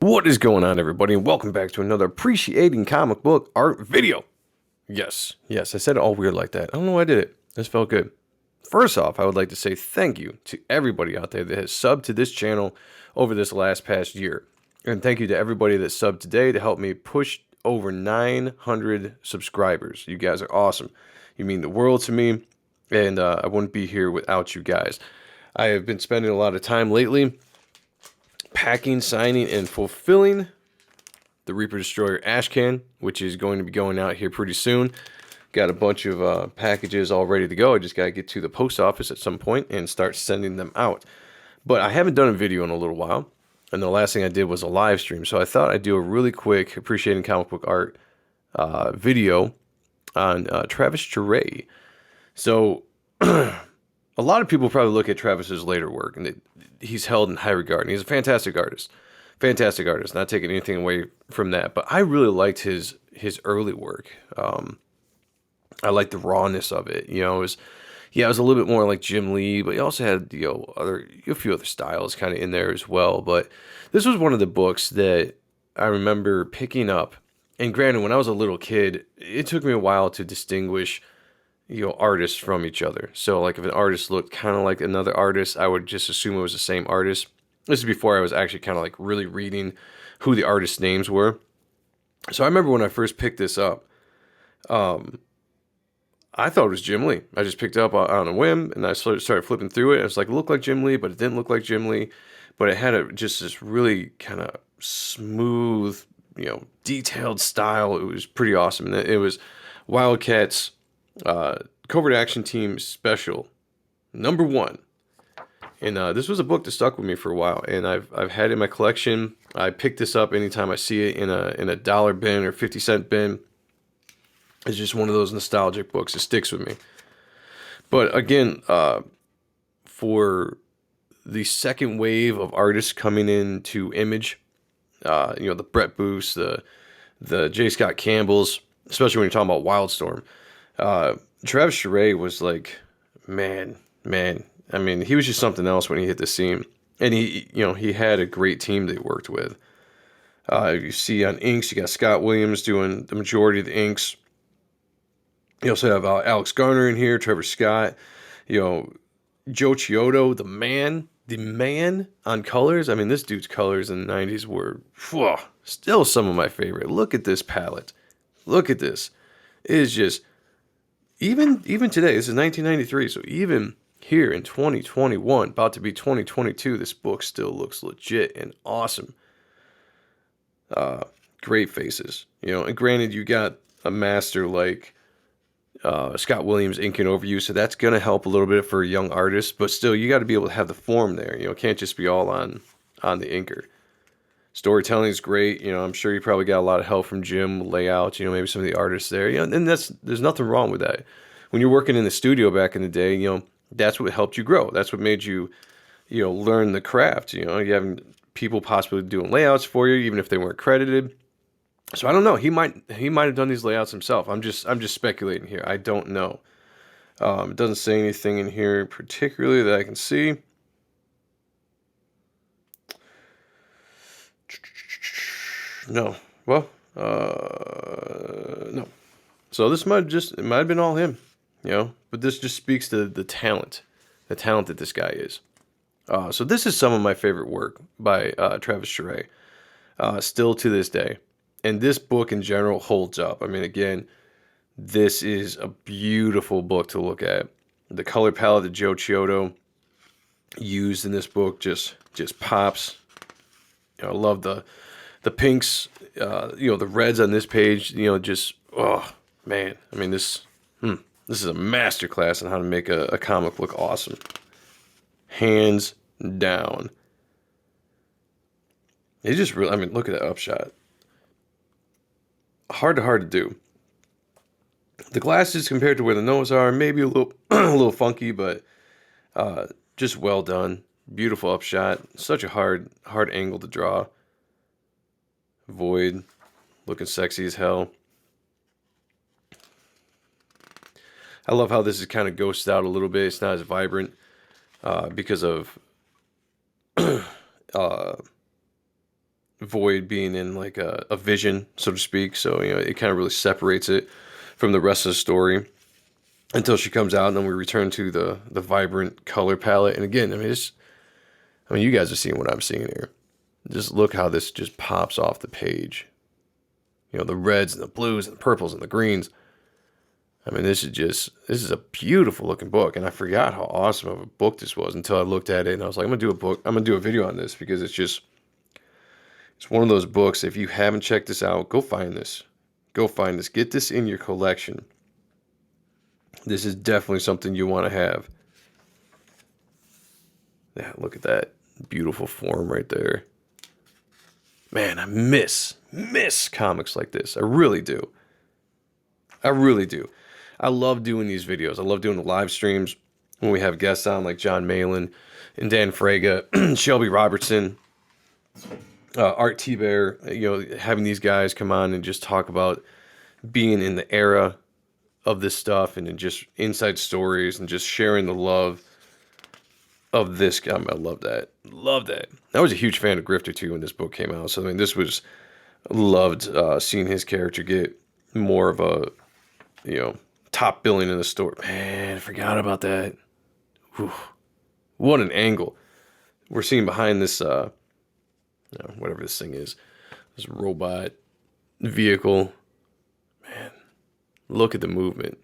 What is going on, everybody, and welcome back to another appreciating comic book art video. Yes, I said it all weird like that. I don't know why I did it. This felt good. First off, I would like to say thank you to everybody out there that has subbed to this channel over this past year. And thank you to everybody that subbed today to help me push over 900 subscribers. You guys are awesome. You mean the world to me, and I wouldn't be here without you guys. I have been spending a lot of time lately packing, signing, and fulfilling the Reaper Destroyer Ashcan, which is going to be going out here pretty soon. Got a bunch of packages all ready to go. I just got to get to the post office at some point and start sending them out. But I haven't done a video in a little while, and the last thing I did was a live stream. So I thought I'd do a really quick appreciating comic book art video on Travis Charest. So a lot of people probably look at Travis's later work, and he's held in high regard. And he's a fantastic artist. Fantastic artist. Not taking anything away from that. But I really liked his early work. I liked the rawness of it. You know, it was a little bit more like Jim Lee, but he also had a few other styles kind of in there as well. But this was one of the books that I remember picking up. And granted, when I was a little kid, it took me a while to distinguish artists from each other. So like if an artist looked kind of like another artist, I would just assume it was the same artist. This is before I was actually kind of like really reading who the artists' names were. So I remember when I first picked this up, I thought it was Jim Lee. I just picked it up on a whim, and I started flipping through it. It was like, it looked like Jim Lee, but it didn't look like Jim Lee. But it had just this really kind of smooth, detailed style. It was pretty awesome. And it was WildCats Covert Action Team Special #1. And this was a book that stuck with me for a while, and I've had it in my collection. I pick this up anytime I see it in a dollar bin or 50-cent bin. It's just one of those nostalgic books. It sticks with me. But again, for the second wave of artists coming into Image, the Brett Booths, the J. Scott Campbells, especially when you're talking about Wildstorm, Travis Charest was like, man. I mean, he was just something else when he hit the scene. And he had a great team they worked with. You see on inks, you got Scott Williams doing the majority of the inks. You also have Alex Garner in here, Trevor Scott, Joe Chiodo, the man on colors. I mean, this dude's colors in the 90s were still some of my favorite. Look at this palette. Look at this. It is just, even today, this is 1993, so even here in 2021, about to be 2022, this book still looks legit and awesome. Great faces, and granted, you got a master like Scott Williams inking over you, so that's going to help a little bit for a young artist, but still, you got to be able to have the form there. It can't just be all on the inker. Storytelling is great. I'm sure you probably got a lot of help from Jim, layouts, maybe some of the artists there. And there's nothing wrong with that. When you're working in the studio back in the day, that's what helped you grow. That's what made you, learn the craft. You having people possibly doing layouts for you, even if they weren't credited. So I don't know. He might have done these layouts himself. I'm just speculating here. I don't know. It doesn't say anything in here particularly that I can see. No. Well, no. So this might have been all him, but this just speaks to the talent that this guy is. So this is some of my favorite work by Travis Charest, still to this day. And this book in general holds up. I mean, again, this is a beautiful book to look at. The color palette that Joe Chiodo used in this book just pops. I love the pinks, the reds on this page, just, oh, man. I mean, this is a masterclass on how to make a comic look awesome. Hands down. It just really, I mean, look at that upshot. Hard to do. The glasses compared to where the nose are, maybe a little a little funky, but just well done. Beautiful upshot. Such a hard angle to draw. Void looking sexy as hell. I love how this is kind of ghosted out a little bit. It's not as vibrant because of Void being in like a vision, so to speak. So, it kind of really separates it from the rest of the story until she comes out, and then we return to the vibrant color palette. And again, you guys are seeing what I'm seeing here. Just look how this just pops off the page. The reds and the blues and the purples and the greens. This is a beautiful looking book, and I forgot how awesome of a book this was until I looked at it and I was like, I'm gonna do a video on this, because it's one of those books. If you haven't checked this out, go find this. Get this in your collection. This is definitely something you want to have. Yeah, look at that beautiful form right there. Man, I miss comics like this. I really do. I love doing these videos. I love doing the live streams when we have guests on like John Malin and Dan Fraga, Shelby Robertson, Art T-Bear, having these guys come on and just talk about being in the era of this stuff and just inside stories and just sharing the love of this guy. I love that. I was a huge fan of Grifter too when this book came out. So this was loved seeing his character get more of a top billing in the story. Man, I forgot about that. Whew. What an angle we're seeing behind this whatever this thing is, this robot vehicle. Man, look at the movement.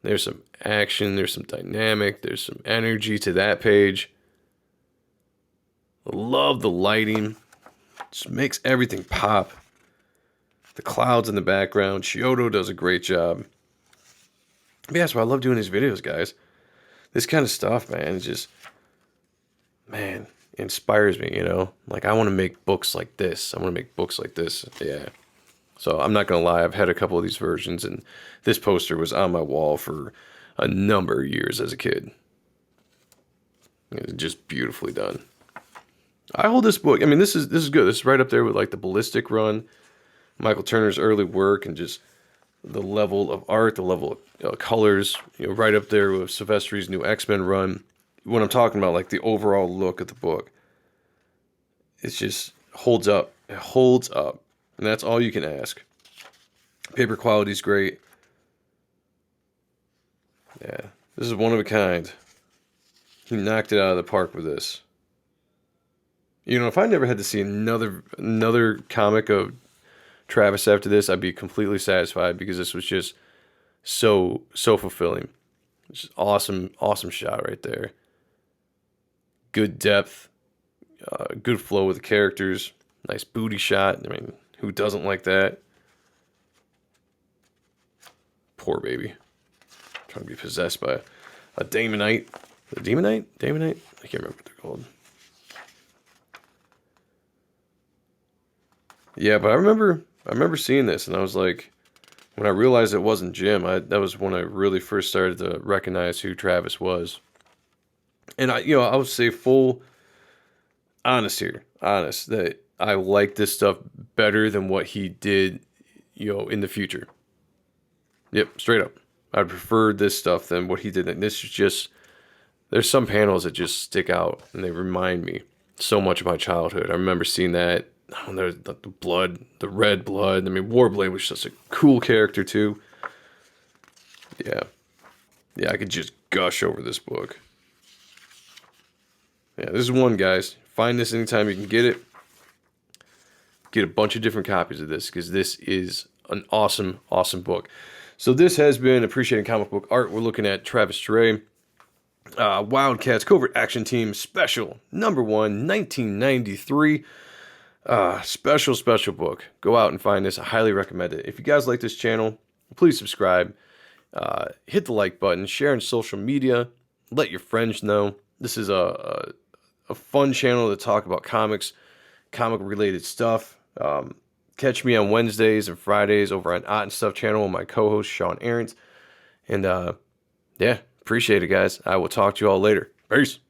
There's some action, there's some dynamic, there's some energy to that page. Love the lighting. Just makes everything pop. The clouds in the background. Chiodo does a great job. But yeah, that's why I love doing these videos, guys. This kind of stuff, man, inspires me, Like, I want to make books like this. Yeah. So I'm not going to lie, I've had a couple of these versions, and this poster was on my wall for a number of years as a kid. It's just beautifully done. I hold this book. This is good. This is right up there with like the Ballistic run, Michael Turner's early work, and just the level of art, the level of colors, right up there with Silvestri's new X-Men run. When I'm talking about like the overall look of the book, it just holds up. It holds up. And that's all you can ask. Paper quality is great. Yeah, this is one of a kind. He knocked it out of the park with this. If I never had to see another comic of Travis after this, I'd be completely satisfied, because this was just so fulfilling. It's just awesome shot right there. Good depth, good flow with the characters. Nice booty shot. Who doesn't like that? Poor baby. Trying to be possessed by a Daemonite. A Demonite? Daemonite? I can't remember what they're called. Yeah, but I remember seeing this, and I was like, when I realized it wasn't Jim, that was when I really first started to recognize who Travis was. And I would say full honest that I like this stuff better than what he did, in the future. Yep, straight up. I prefer this stuff than what he did. And this is just, there's some panels that just stick out, and they remind me so much of my childhood. I remember seeing that. There's the blood, the red blood. Warblade was just a cool character too. Yeah, I could just gush over this book. Yeah, this is one, guys. Find this anytime you can get it. Get a bunch of different copies of this, because this is an awesome book. So this has been Appreciating Comic Book Art. We're looking at Travis Charest, WildCats Covert Action Team Special, number 1, 1993. Special book. Go out and find this. I highly recommend it. If you guys like this channel, please subscribe. Hit the like button. Share on social media. Let your friends know. This is a fun channel to talk about comics, comic-related stuff. Catch me on Wednesdays and Fridays over on Ott and Stuff channel with my co-host Sean Ahrens. And yeah, appreciate it, guys. I will talk to you all later. Peace.